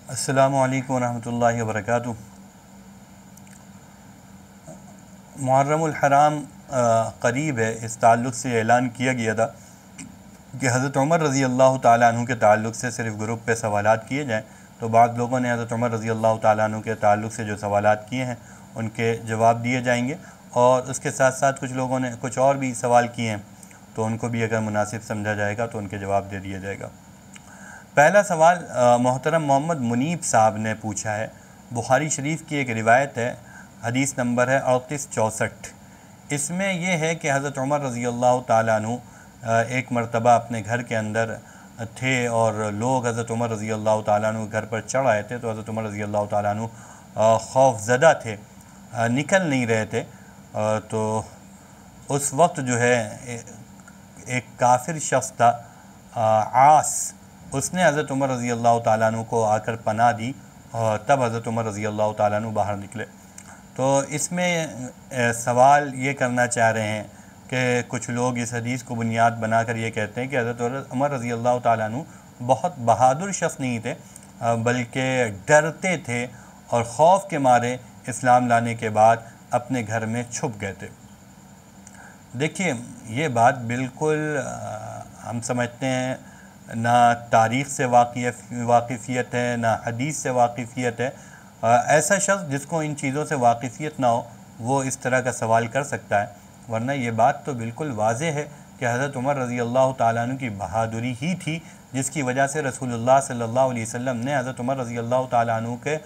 السلام علیکم ورحمۃ اللہ وبرکاتہ۔ محرم الحرام قریب ہے، اس تعلق سے اعلان کیا گیا تھا کہ حضرت عمر رضی اللہ تعالیٰ عنہ کے تعلق سے صرف گروپ پہ سوالات کیے جائیں، تو بعض لوگوں نے حضرت عمر رضی اللہ تعالیٰ عنہ کے تعلق سے جو سوالات کیے ہیں ان کے جواب دیے جائیں گے، اور اس کے ساتھ ساتھ کچھ لوگوں نے کچھ اور بھی سوال کیے ہیں تو ان کو بھی اگر مناسب سمجھا جائے گا تو ان کے جواب دے دیا جائے گا۔ پہلا سوال محترم محمد منیب صاحب نے پوچھا ہے۔ بخاری شریف کی ایک روایت ہے، حدیث نمبر ہے 3864۔ اس میں یہ ہے کہ حضرت عمر رضی اللہ تعالیٰ عنہ ایک مرتبہ اپنے گھر کے اندر تھے اور لوگ حضرت عمر رضی اللہ تعالیٰ عنہ گھر پر چڑھ آئے تھے، تو حضرت عمر رضی اللہ تعالیٰ عنہ خوف زدہ تھے، نکل نہیں رہے تھے۔ تو اس وقت جو ہے ایک کافر شخص تھا عاص، اس نے حضرت عمر رضی اللہ تعالیٰ عنہ کو آ کر پناہ دی، اور تب حضرت عمر رضی اللہ تعالیٰ عنہ باہر نکلے۔ تو اس میں سوال یہ کرنا چاہ رہے ہیں کہ کچھ لوگ اس حدیث کو بنیاد بنا کر یہ کہتے ہیں کہ حضرت عمر رضی اللہ تعالیٰ عنہ بہت بہادر شخص نہیں تھے، بلکہ ڈرتے تھے اور خوف کے مارے اسلام لانے کے بعد اپنے گھر میں چھپ گئے تھے۔ دیکھیے، یہ بات بالکل ہم سمجھتے ہیں نہ تاریخ سے واقفیت ہے، نہ حدیث سے واقفیت ہے۔ ایسا شخص جس کو ان چیزوں سے واقفیت نہ ہو وہ اس طرح کا سوال کر سکتا ہے، ورنہ یہ بات تو بالکل واضح ہے کہ حضرت عمر رضی اللہ تعالیٰ عنہ کی بہادری ہی تھی جس کی وجہ سے رسول اللہ صلی اللہ علیہ وسلم نے حضرت عمر رضی اللہ تعالیٰ عنہ کے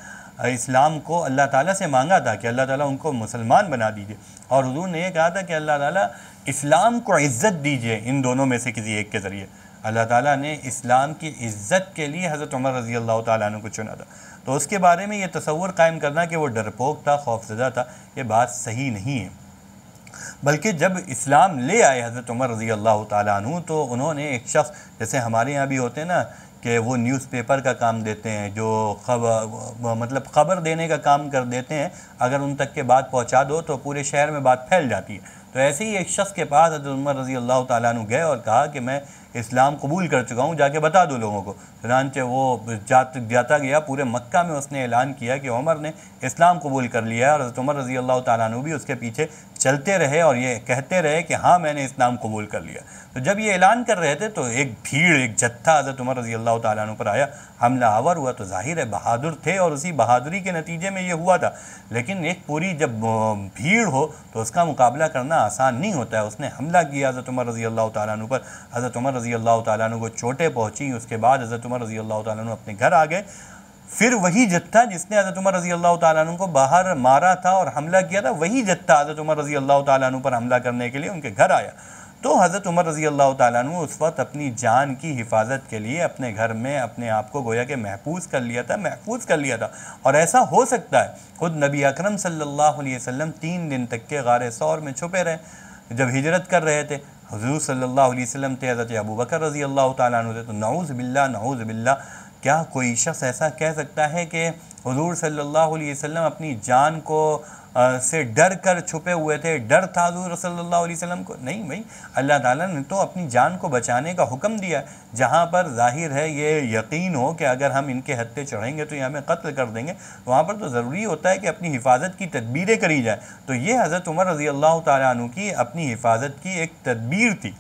اسلام کو اللہ تعالیٰ سے مانگا تھا کہ اللہ تعالیٰ ان کو مسلمان بنا دیجئے، اور حضور نے یہ کہا تھا کہ اللہ تعالیٰ اسلام کو عزت دیجئے ان دونوں میں سے کسی ایک کے ذریعے۔ اللہ تعالیٰ نے اسلام کی عزت کے لیے حضرت عمر رضی اللہ تعالیٰ عنہ کو چنا تھا۔ تو اس کے بارے میں یہ تصور قائم کرنا کہ وہ ڈرپوک تھا، خوفزدہ تھا، یہ بات صحیح نہیں ہے۔ بلکہ جب اسلام لے آئے حضرت عمر رضی اللہ تعالیٰ عنہ تو انہوں نے ایک شخص، جیسے ہمارے یہاں بھی ہوتے ہیں نا کہ وہ نیوز پیپر کا کام دیتے ہیں، جو خبر دینے کا کام کر دیتے ہیں، اگر ان تک کے بات پہنچا دو تو پورے شہر میں بات پھیل جاتی ہے۔ تو ایسے ہی ایک شخص کے پاس حضرت عمر رضی اللہ تعالیٰ عنہ گئے اور کہا کہ میں اسلام قبول کر چکا ہوں، جا کے بتا دو لوگوں کو۔ چنانچہ وہ جاتا گیا، پورے مکہ میں اس نے اعلان کیا کہ عمر نے اسلام قبول کر لیا ہے، اور حضرت عمر رضی اللہ تعالیٰ عنہ بھی اس کے پیچھے چلتے رہے اور یہ کہتے رہے کہ ہاں میں نے اسلام قبول کر لیا۔ تو جب یہ اعلان کر رہے تھے تو ایک بھیڑ، ایک جتھا حضرت عمر رضی اللہ تعالیٰ عنہ پر آیا، حملہ آور ہوا۔ تو ظاہر ہے بہادر تھے اور اسی بہادری کے نتیجے میں یہ ہوا تھا، لیکن ایک پوری جب بھیڑ ہو تو اس کا مقابلہ کرنا آسان نہیں ہوتا ہے۔ اس نے حملہ کیا حضرت عمر رضی اللہ تعالیٰ عنہ پر، حضرت عمر رضی اللہ تعالیٰ عنہ کو چوٹیں پہنچی۔ اس کے بعد حضرت عمر رضی اللہ تعالیٰ عنہ اپنے گھر آ گئے۔ پھر وہی جتھا جس نے حضرت عمر رضی اللہ تعالیٰ عنہ کو باہر مارا تھا اور حملہ کیا تھا، وہی جتھا حضرت عمر رضی اللہ تعالیٰ عنہ پر حملہ کرنے کے لیے ان کے گھر آیا۔ تو حضرت عمر رضی اللہ تعالیٰ عنہ اس وقت اپنی جان کی حفاظت کے لیے اپنے گھر میں اپنے آپ کو گویا کہ محفوظ کر لیا تھا۔ اور ایسا ہو سکتا ہے، خود نبی اکرم صلی اللہ علیہ وسلم 3 دن تک کے غار ثور میں چھپے رہے جب ہجرت کر رہے تھے۔ حضور صلی اللہ علیہ وسلم تھے، حضرت ابوبکر رضی اللہ تعالیٰ عنہ تھے۔ تو نعوذ باللہ، کیا کوئی شخص ایسا کہہ سکتا ہے کہ حضور صلی اللہ علیہ وسلم اپنی جان کو سے ڈر کر چھپے ہوئے تھے؟ ڈر تھا حضور صلی اللہ علیہ وسلم کو؟ نہیں بھائی، اللہ تعالیٰ نے تو اپنی جان کو بچانے کا حکم دیا، جہاں پر ظاہر ہے یہ یقین ہو کہ اگر ہم ان کے ہتھے چڑھیں گے تو یہ ہمیں قتل کر دیں گے، وہاں پر تو ضروری ہوتا ہے کہ اپنی حفاظت کی تدبیریں کری جائیں۔ تو یہ حضرت عمر رضی اللہ تعالیٰ عنہ کی اپنی حفاظت کی ایک تدبیر تھی۔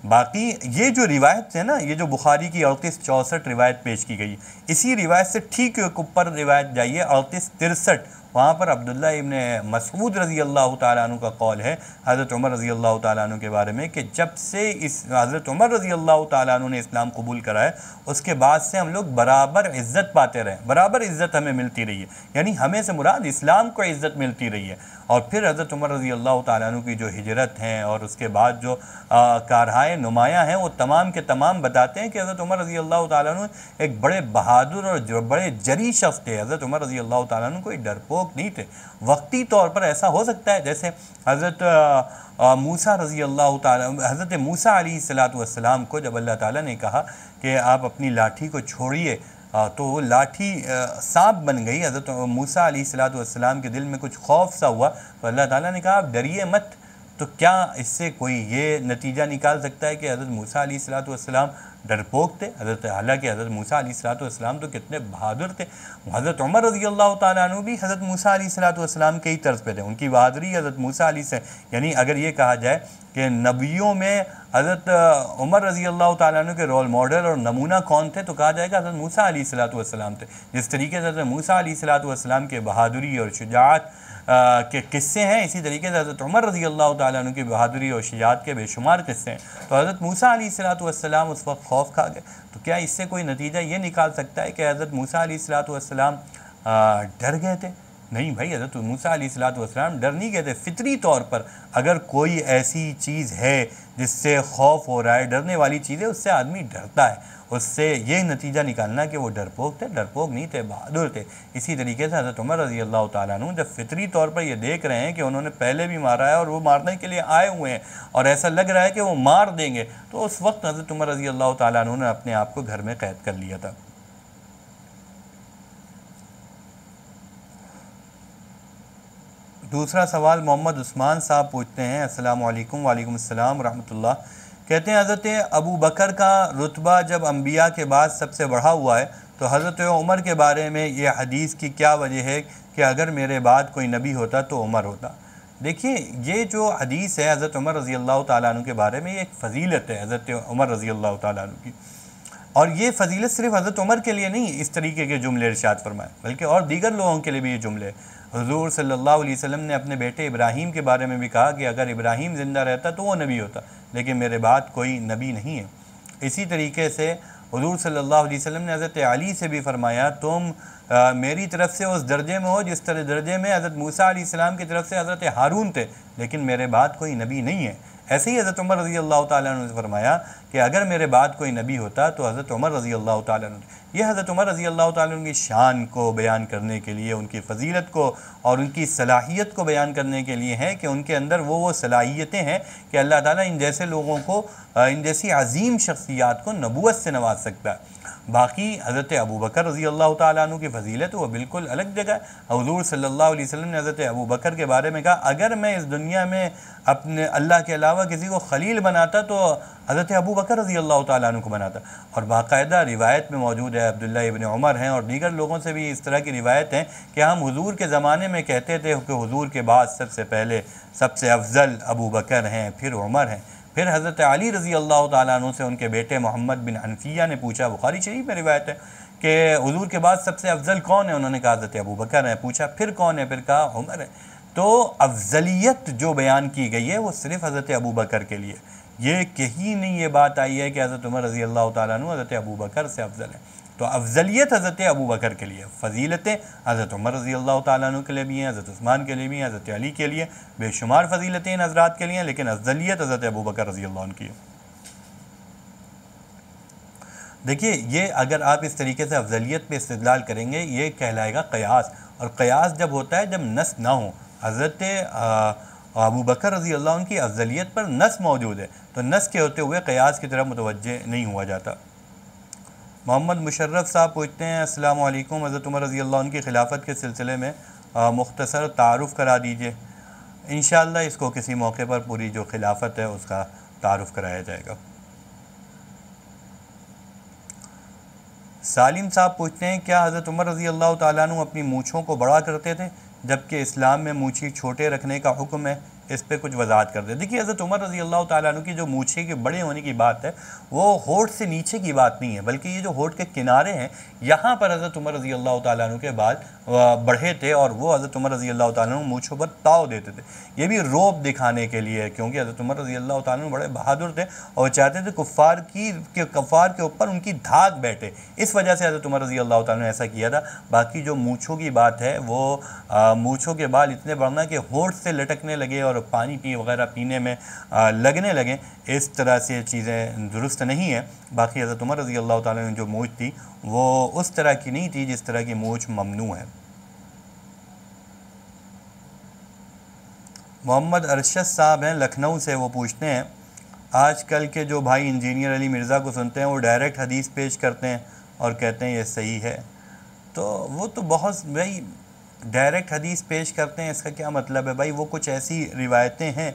باقی یہ جو روایت ہے نا، یہ جو بخاری کی 3864 روایت پیش کی گئی، اسی روایت سے ٹھیک اوپر روایت جائیے 3863، وہاں پر عبداللہ ابن مسعود رضی اللہ تعالیٰ عنہ کا قول ہے حضرت عمر رضی اللہ تعالیٰ عنہ کے بارے میں کہ جب سے اس حضرت عمر رضی اللہ تعالیٰ عنہ نے اسلام قبول کرا ہے، اس کے بعد سے ہم لوگ برابر عزت پاتے رہے، برابر عزت ہمیں ملتی رہی ہے، یعنی ہمیں سے مراد اسلام کو عزت ملتی رہی ہے۔ اور پھر حضرت عمر رضی اللہ تعالیٰ عنہ کی جو ہجرت ہیں اور اس کے بعد جو کارہائے نمایاں ہیں، وہ تمام کے تمام بتاتے ہیں کہ حضرت عمر رضی اللہ تعالیٰ عنہ ایک بڑے بہادر اور بڑے جری شخص تھے۔ حضرت عمر رضی اللہ تعالیٰ عنہ کوئی ڈرپوک نہیں تھے۔ وقتی طور پر ایسا ہو سکتا ہے جیسے حضرت موسیٰ رضی اللہ تعالیٰ، حضرت موسیٰ علیہ السلام کو جب اللہ تعالیٰ نے کہا کہ آپ اپنی لاٹھی کو چھوڑیے تو وہ لاٹھی سانپ بن گئی۔ حضرت موسیٰ علیہ السلام کے دل میں کچھ خوف سا ہوا تو اللہ تعالیٰ نے کہا آپ ڈریے مت، تو کیا اس سے کوئی یہ نتیجہ نکال سکتا ہے کہ حضرت موسیٰ علیہ الصلوۃ والسلام ڈرپوک تھے؟ حالانکہ حضرت موسیٰ علیہ الصلوۃ والسلام تو کتنے بہادر تھے. حضرت عمر رضی اللہ تعالیٰ عنہ بھی حضرت موسیٰ علیہ الصلوۃ والسلام کے ہی طرز پہ تھے. ان کی بہادری حضرت موسیٰ علیہ سے، یعنی اگر یہ کہا جائے کہ نبیوں میں حضرت عمر رضی اللہ تعالیٰ عنہ کے رول ماڈل اور نمونہ کون تھے، تو کہا جائے گا حضرت موسیٰ علیہ الصلوۃ والسلام تھے. جس طریقے سے حضرت موسیٰ علیہ الصلوۃ والسلام کے بہادری اور شجاعت کے قصے ہیں، اسی طریقے سے حضرت عمر رضی اللہ تعالیٰ عنہ کی بہادری اور شجاعت کے بے شمار قصے ہیں. تو حضرت موسیٰ علیہ الصلوۃ والسلام اس وقت خوف کھا گئے. تو کیا اس سے کوئی نتیجہ یہ نکال سکتا ہے کہ حضرت موسیٰ علیہ الصلوۃ والسلام ڈر گئے تھے؟ نہیں بھائی، حضرت موسیٰ علیہ الصلوۃ والسلام ڈر نہیں گئے تھے. فطری طور پر اگر کوئی ایسی چیز ہے جس سے خوف ہو رہا ہے، ڈرنے والی چیز ہے، اس سے آدمی ڈرتا ہے. اس سے یہ نتیجہ نکالنا کہ وہ ڈرپوک تھے، ڈرپوک نہیں تھے، بہادر تھے. اسی طریقے سے حضرت عمر رضی اللہ تعالیٰ عنہ جب فطری طور پر یہ دیکھ رہے ہیں کہ انہوں نے پہلے بھی مارا ہے اور وہ مارنے کے لیے آئے ہوئے ہیں اور ایسا لگ رہا ہے کہ وہ مار دیں گے، تو اس وقت حضرت عمر رضی اللہ تعالیٰ عنہ نے اپنے آپ کو گھر میں قید کر لیا تھا. دوسرا سوال محمد عثمان صاحب پوچھتے ہیں. السلام علیکم. وعلیکم السلام ورحمۃ اللہ. کہتے ہیں حضرت ابو بکر کا رتبہ جب انبیاء کے بعد سب سے بڑھا ہوا ہے، تو حضرت عمر کے بارے میں یہ حدیث کی کیا وجہ ہے کہ اگر میرے بعد کوئی نبی ہوتا تو عمر ہوتا؟ دیکھیے، یہ جو حدیث ہے حضرت عمر رضی اللہ تعالیٰ عنہ کے بارے میں، یہ ایک فضیلت ہے حضرت عمر رضی اللہ تعالیٰ عنہ کی. اور یہ فضیلت صرف حضرت عمر کے لیے نہیں اس طریقے کے جملے ارشاد فرمائے، بلکہ اور دیگر لوگوں کے لیے بھی یہ جملے. حضور صلی اللہ علیہ وسلم نے اپنے بیٹے ابراہیم کے بارے میں بھی کہا کہ اگر ابراہیم زندہ رہتا تو وہ نبی ہوتا، لیکن میرے بعد کوئی نبی نہیں ہے. اسی طریقے سے حضور صلی اللہ علیہ وسلم نے حضرت علی سے بھی فرمایا، تم میری طرف سے اس درجے میں ہو جس طرح درجے میں حضرت موسیٰ علیہ السلام کی طرف سے حضرت ہارون تھے، لیکن میرے بعد کوئی نبی نہیں ہے. ایسے ہی حضرت عمر رضی اللہ تعالیٰ عنہ نے فرمایا کہ اگر میرے بعد کوئی نبی ہوتا تو حضرت عمر رضی اللہ تعالیٰ عنہ. یہ حضرت عمر رضی اللہ تعالیٰ عنہ کی شان کو بیان کرنے کے لیے، ان کی فضیلت کو اور ان کی صلاحیت کو بیان کرنے کے لیے ہے کہ ان کے اندر وہ صلاحیتیں ہیں کہ اللہ تعالیٰ ان جیسے لوگوں کو، ان جیسی عظیم شخصیات کو نبوت سے نواز سکتا ہے. باقی حضرت ابو بکر رضی اللہ تعالیٰ عنہ کی فضیلت وہ بالکل الگ جگہ ہے. حضور صلی اللہ علیہ وسلم نے حضرت ابو بکر کے بارے میں کہا، اگر میں اس دنیا میں اپنے اللہ کے علاوہ کسی کو خلیل بناتا تو حضرت ابو بکر رضی اللہ تعالیٰ عنہ کو بناتا. اور باقاعدہ روایت میں موجود ہے، عبداللہ ابن عمر ہیں اور دیگر لوگوں سے بھی اس طرح کی روایت ہیں کہ ہم حضور کے زمانے میں کہتے تھے کہ حضور کے بعد سب سے پہلے سب سے افضل ابو بکر ہیں، پھر عمر ہیں. پھر حضرت علی رضی اللہ تعالیٰ عنہ سے ان کے بیٹے محمد بن حنفیہ نے پوچھا، بخاری شریف میں روایت ہے کہ حضور کے بعد سب سے افضل کون ہے؟ انہوں نے کہا حضرت ابو بکر ہیں. پوچھا پھر کون ہے؟ پھر کہا عمر ہے. تو افضلیت جو بیان کی گئی ہے وہ صرف حضرت ابو بکر کے لیے، یہ کہیں نہیں یہ بات آئی ہے کہ حضرت عمر رضی اللہ تعالیٰ عنہ حضرت ابو بکر سے افضل ہے. تو افضلیت حضرت ابو بکر کے لیے، فضیلتیں حضرت عمر رضی اللہ تعالیٰ عنہ کے لیے بھی ہیں، حضرت عثمان کے لیے بھی ہیں، حضرت علی کے لیے بے شمار فضیلتیں ان حضرات کے لیے ہیں، لیکن افضلیت حضرت ابو بکر رضی اللہ عنہ کی ہے. دیکھیے، یہ اگر آپ اس طریقے سے افضلیت پہ استدلال کریں گے، یہ کہلائے گا قیاس. اور قیاس جب ہوتا ہے جب نص نہ ہو. حضرت ابو بکر رضی اللہ عنہ کی افضلیت پر نص موجود ہے، تو نص کے ہوتے ہوئے قیاس کی طرف متوجہ نہیں ہوا جاتا. محمد مشرف صاحب پوچھتے ہیں، السلام علیکم. حضرت عمر رضی اللہ عنہ کی خلافت کے سلسلے میں مختصر تعارف کرا دیجئے. انشاءاللہ اس کو کسی موقع پر پوری جو خلافت ہے اس کا تعارف کرایا جائے گا. سالم صاحب پوچھتے ہیں، کیا حضرت عمر رضی اللہ تعالیٰ عنہ اپنی مونچھوں کو بڑا کرتے تھے جبکہ اسلام میں مونچھی چھوٹے رکھنے کا حکم ہے؟ اس پہ کچھ وضاحت کر دیں. دیکھیے، حضرت عمر رضی اللہ تعالیٰ عنہ کی جو مونچھیں کے بڑے ہونے کی بات ہے وہ ہونٹ سے نیچے کی بات نہیں ہے، بلکہ یہ جو ہونٹ کے کنارے ہیں یہاں پر حضرت عمر رضی اللہ تعالیٰ عنہ کے بعد بڑھے تھے، اور وہ حضرت عمر رضی اللہ تعالیٰ عنہ مونچھوں پر تاؤ دیتے تھے. یہ بھی روب دکھانے کے لیے، کیونکہ حضرت عمر رضی اللہ تعالیٰ عنہ بڑے بہادر تھے اور چاہتے تھے کفار کے اوپر ان کی دھاک بیٹھے. اس وجہ سے حضرت عمر رضی اللہ تعالیٰ نے ایسا کیا تھا. باقی جو مونچھوں کی بات ہے وہ مونچھوں کے بال اتنے بڑھنا کہ ہونٹ سے لٹکنے لگے اور پانی وغیرہ پینے میں لگنے لگیں، اس طرح سے چیزیں درست نہیں ہیں. باقی حضرت عمر رضی اللہ تعالیٰ نے جو مونچھ تھی وہ اس طرح کی نہیں تھی جس طرح کی مونچھ ممنوع ہے. محمد ارشد صاحب ہیں لکھنؤ سے، وہ پوچھتے ہیں، آج کل کے جو بھائی انجینئر علی مرزا کو سنتے ہیں وہ ڈائریکٹ حدیث پیش کرتے ہیں اور کہتے ہیں یہ صحیح ہے. تو وہ تو بہت ڈائریکٹ حدیث پیش کرتے ہیں، اس کا کیا مطلب ہے بھائی؟ وہ کچھ ایسی روایتیں ہیں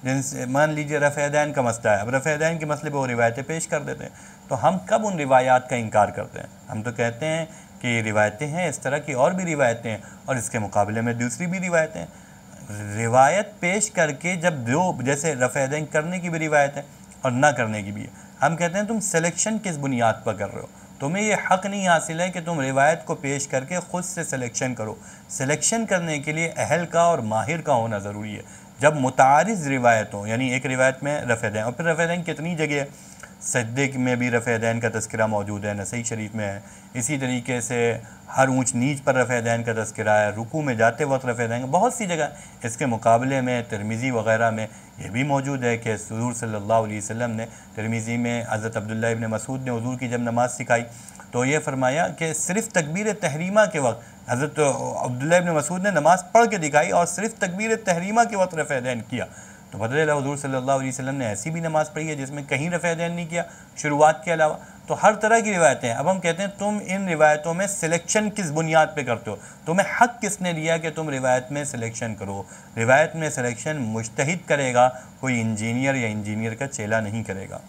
جن سے مان لیجئے رفع دین کا مسئلہ ہے، اب رفع دین کے مسئلے پہ وہ روایتیں پیش کر دیتے ہیں، تو ہم کب ان روایات کا انکار کرتے ہیں؟ ہم تو کہتے ہیں کہ یہ روایتیں ہیں، اس طرح کی اور بھی روایتیں ہیں، اور اس کے مقابلے میں دوسری بھی روایتیں ہیں۔ روایت پیش کر کے جب دو، جیسے رفع دین کرنے کی بھی روایت ہے اور نہ کرنے کی بھی ہے، ہم کہتے ہیں تم سلیکشن کس بنیاد پر کر رہے ہو؟ تمہیں یہ حق نہیں حاصل ہے کہ تم روایت کو پیش کر کے خود سے سلیکشن کرو۔ سلیکشن کرنے کے لیے اہل کا اور ماہر کا ہونا ضروری ہے۔ جب متعارض روایت ہوں، یعنی ایک روایت میں رفع دین، اور پھر رفع دین کتنی جگہ ہے، سجدے میں بھی رفع دین کا تذکرہ موجود ہے، نسائی شریف میں ہے، اسی طریقے سے ہر اونچ نیچ پر رفع دین کا تذکرہ ہے، رکوع میں جاتے وقت رفع دین کا بہت سی جگہ۔ اس کے مقابلے میں ترمذی وغیرہ میں یہ بھی موجود ہے کہ حضور صلی اللہ علیہ وسلم نے، ترمذی میں حضرت عبداللہ ابن مسعود نے حضور کی جب نماز سکھائی تو یہ فرمایا کہ صرف تکبیر تحریمہ کے وقت حضرت عبداللہ ابن مسعود نے نماز پڑھ کے دکھائی اور صرف تکبیر تحریمہ کے وقت رفع دین کیا، تو پتہ چلا حضور صلی اللہ علیہ وسلم نے ایسی بھی نماز پڑھی ہے جس میں کہیں رفع دین نہیں کیا شروعات کے علاوہ۔ تو ہر طرح کی روایتیں ہیں۔ اب ہم کہتے ہیں تم ان روایتوں میں سلیکشن کس بنیاد پہ کرتے ہو؟ تمہیں حق کس نے دیا کہ تم روایت میں سلیکشن کرو؟ روایت میں سلیکشن مجتہد کرے گا، کوئی انجینئر یا انجینئر کا چیلا نہیں کرے گا۔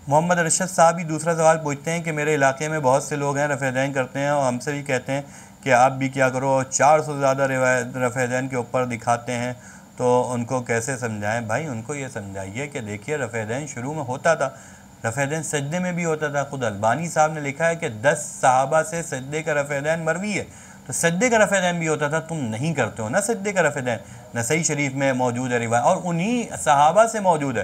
محمد ارشد صاحب بھی دوسرا سوال پوچھتے ہیں کہ میرے علاقے میں بہت سے لوگ ہیں رفع دین کرتے ہیں، اور ہم سے بھی کہتے ہیں کہ آپ بھی کیا کرو، 400 سے زیادہ روایت رفع دین کے اوپر دکھاتے ہیں، تو ان کو کیسے سمجھائیں؟ بھائی ان کو یہ سمجھائیے کہ دیکھیے رفع دین شروع میں ہوتا تھا، رفع دین سجدے میں بھی ہوتا تھا۔ خود البانی صاحب نے لکھا ہے کہ 10 صحابہ سے سجدے کا رفع دین مروی ہے، تو سجدے کا رفع دین بھی ہوتا تھا، تم نہیں کرتے ہو نا سجدے کا رفع دین۔ نسائی شریف میں موجود ہے روایت، اور انہی صحابہ سے موجود ہے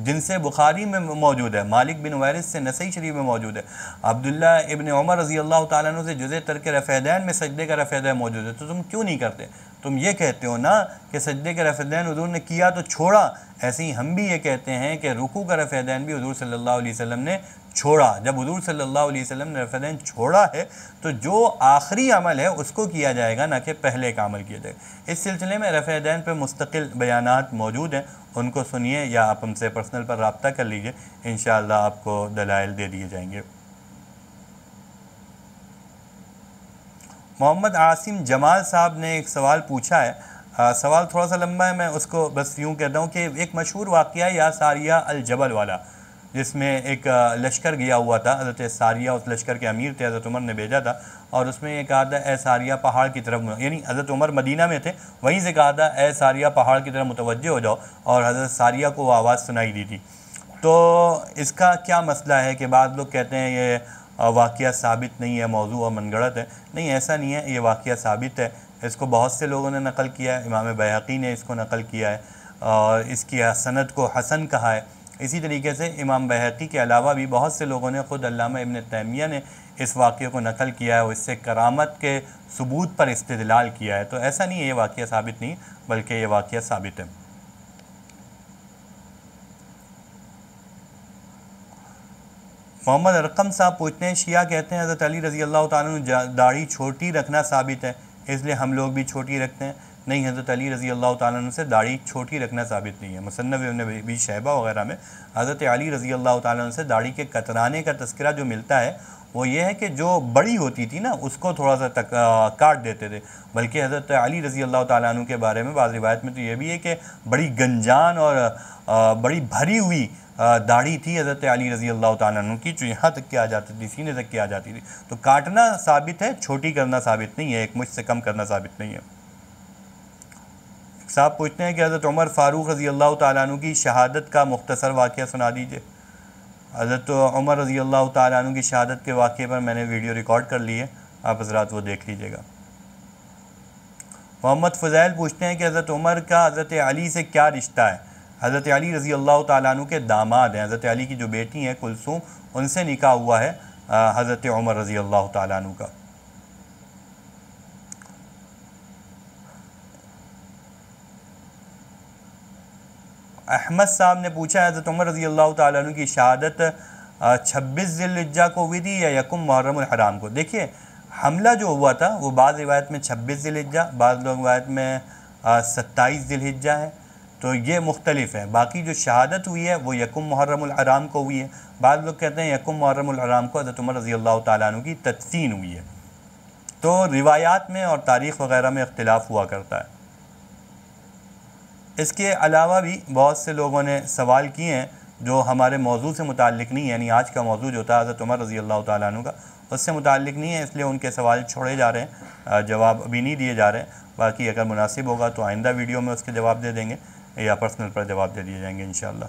جن سے بخاری میں موجود ہے، مالک بن ویرث سے نسائی شریف میں موجود ہے، عبداللہ ابن عمر رضی اللہ تعالیٰ عنہ سے جزء ترک رفع دین میں سجدے کا رفع دین موجود ہے، تو تم کیوں نہیں کرتے؟ تم یہ کہتے ہو نا کہ سجدے کا رفع دین حضور نے کیا تو چھوڑا، ایسے ہی ہم بھی یہ کہتے ہیں کہ رکوع کا رفع دین بھی حضور صلی اللہ علیہ وسلم نے چھوڑا۔ جب حضور صلی اللہ علیہ وسلم نے رفع دین چھوڑا ہے تو جو آخری عمل ہے اس کو کیا جائے گا، نہ کہ پہلے کا عمل کیا جائے گا۔ اس سلسلے میں رفع دین پہ مستقل بیانات موجود ہیں، ان کو سنیے یا آپ ہم سے پرسنل پر رابطہ کر لیجئے، انشاءاللہ آپ کو دلائل دے دیے جائیں گے۔ محمد عاصم جمال صاحب نے ایک سوال پوچھا ہے، سوال تھوڑا سا لمبا ہے، میں اس کو بس یوں کہتا ہوں کہ ایک مشہور واقعہ ہے یا ساریہ الجبل والا، جس میں ایک لشکر گیا ہوا تھا، حضرت ساریہ اس لشکر کے امیر تھے، حضرت عمر نے بھیجا تھا، اور اس میں یہ کہا تھا اے ساریہ پہاڑ کی طرف، یعنی حضرت عمر مدینہ میں تھے، وہیں سے کہا تھا اے ساریہ پہاڑ کی طرف متوجہ ہو جاؤ، اور حضرت ساریہ کو وہ آواز سنائی دی تھی۔ تو اس کا کیا مسئلہ ہے کہ بعض لوگ کہتے ہیں یہ واقعہ ثابت نہیں ہے، موضوع اور من گھڑت ہے۔ نہیں، ایسا نہیں ہے، یہ واقعہ ثابت ہے، اس کو بہت سے لوگوں نے نقل کیا ہے، امام بیہقی نے اس کو نقل کیا ہے اور اس کی سند کو حسن کہا ہے۔ اسی طریقے سے امام بیہقی کے علاوہ بھی بہت سے لوگوں نے، خود علامہ ابن تیمیہ نے اس واقعے کو نقل کیا ہے اور اس سے کرامت کے ثبوت پر استدلال کیا ہے۔ تو ایسا نہیں ہے یہ واقعہ ثابت نہیں، بلکہ یہ واقعہ ثابت ہے۔ محمد ارقم صاحب پوچھتے ہیں شیعہ کہتے ہیں حضرت علی رضی اللہ تعالیٰ عنہ داڑھی چھوٹی رکھنا ثابت ہے، اس لیے ہم لوگ بھی چھوٹی رکھتے ہیں۔ نہیں، حضرت علی رضی اللہ تعالیٰ عنہ سے داڑھی چھوٹی رکھنا ثابت نہیں ہے۔ مصنف ابن ابی شیبہ وغیرہ میں حضرت علی رضی اللہ تعالیٰ عنہ سے داڑھی کے کترانے کا تذکرہ جو ملتا ہے وہ یہ ہے کہ جو بڑی ہوتی تھی نا اس کو تھوڑا سا کاٹ دیتے تھے، بلکہ حضرت علی رضی اللہ تعالیٰ عنہ کے بارے میں بعض روایت میں تو یہ بھی ہے کہ بڑی گنجان اور بڑی بھری ہوئی داڑھی تھی حضرت علی رضی اللہ تعالیٰ عنہ کی، جو یہاں تک کہ آ جاتی تھی، سینے تک کہ آ جاتی تھی۔ تو کاٹنا ثابت ہے، چھوٹی کرنا ثابت نہیں ہے، ایک مجھ سے کم کرنا ثابت نہیں ہے۔ صاحب پوچھتے ہیں کہ حضرت عمر فاروق رضی اللہ تعالیٰ عنہ کی شہادت کا مختصر واقعہ سنا دیجئے۔ حضرت عمر رضی اللہ تعالیٰ عنہ کی شہادت کے واقعے پر میں نے ویڈیو ریکارڈ کر لی ہے، آپ حضرات وہ دیکھ لیجئے گا۔ محمد فضیل پوچھتے ہیں کہ حضرت عمر کا حضرت علی سے کیا رشتہ ہے؟ حضرت علی رضی اللہ تعالیٰ عنہ کے داماد ہیں، حضرت علی کی جو بیٹی ہیں کلثوم، ان سے نکاح ہوا ہے حضرت عمر رضی اللہ تعالیٰ عنہ کا۔ احمد صاحب نے پوچھا حضرت عمر رضی اللہ تعالیٰ عنہ کی شہادت 26 ذی الحجہ کو ہوئی تھی یا یکم محرم الحرام کو؟ دیکھیے حملہ جو ہوا تھا وہ بعض روایت میں 26 ذی الحجہ، بعض روایت میں 27 ذی الحجہ ہے، تو یہ مختلف ہے۔ باقی جو شہادت ہوئی ہے وہ یکم محرم الحرام کو ہوئی ہے، بعض لوگ کہتے ہیں یکم محرم الحرام کو حضرت عمر رضی اللہ تعالیٰ عنہ کی تدفین ہوئی ہے۔ تو روایات میں اور تاریخ وغیرہ میں اختلاف ہوا کرتا ہے۔ اس کے علاوہ بھی بہت سے لوگوں نے سوال کیے ہیں جو ہمارے موضوع سے متعلق نہیں ہے، یعنی آج کا موضوع جو تھا حضرت عمر رضی اللہ تعالیٰ عنہ کا، اس سے متعلق نہیں ہے، اس لیے ان کے سوال چھوڑے جا رہے ہیں، جواب ابھی نہیں دیے جا رہے ہیں۔ باقی اگر مناسب ہوگا تو آئندہ ویڈیو میں اس کے جواب دے دیں گے یا پرسنل پر جواب دے دیے جائیں گے انشاءاللہ۔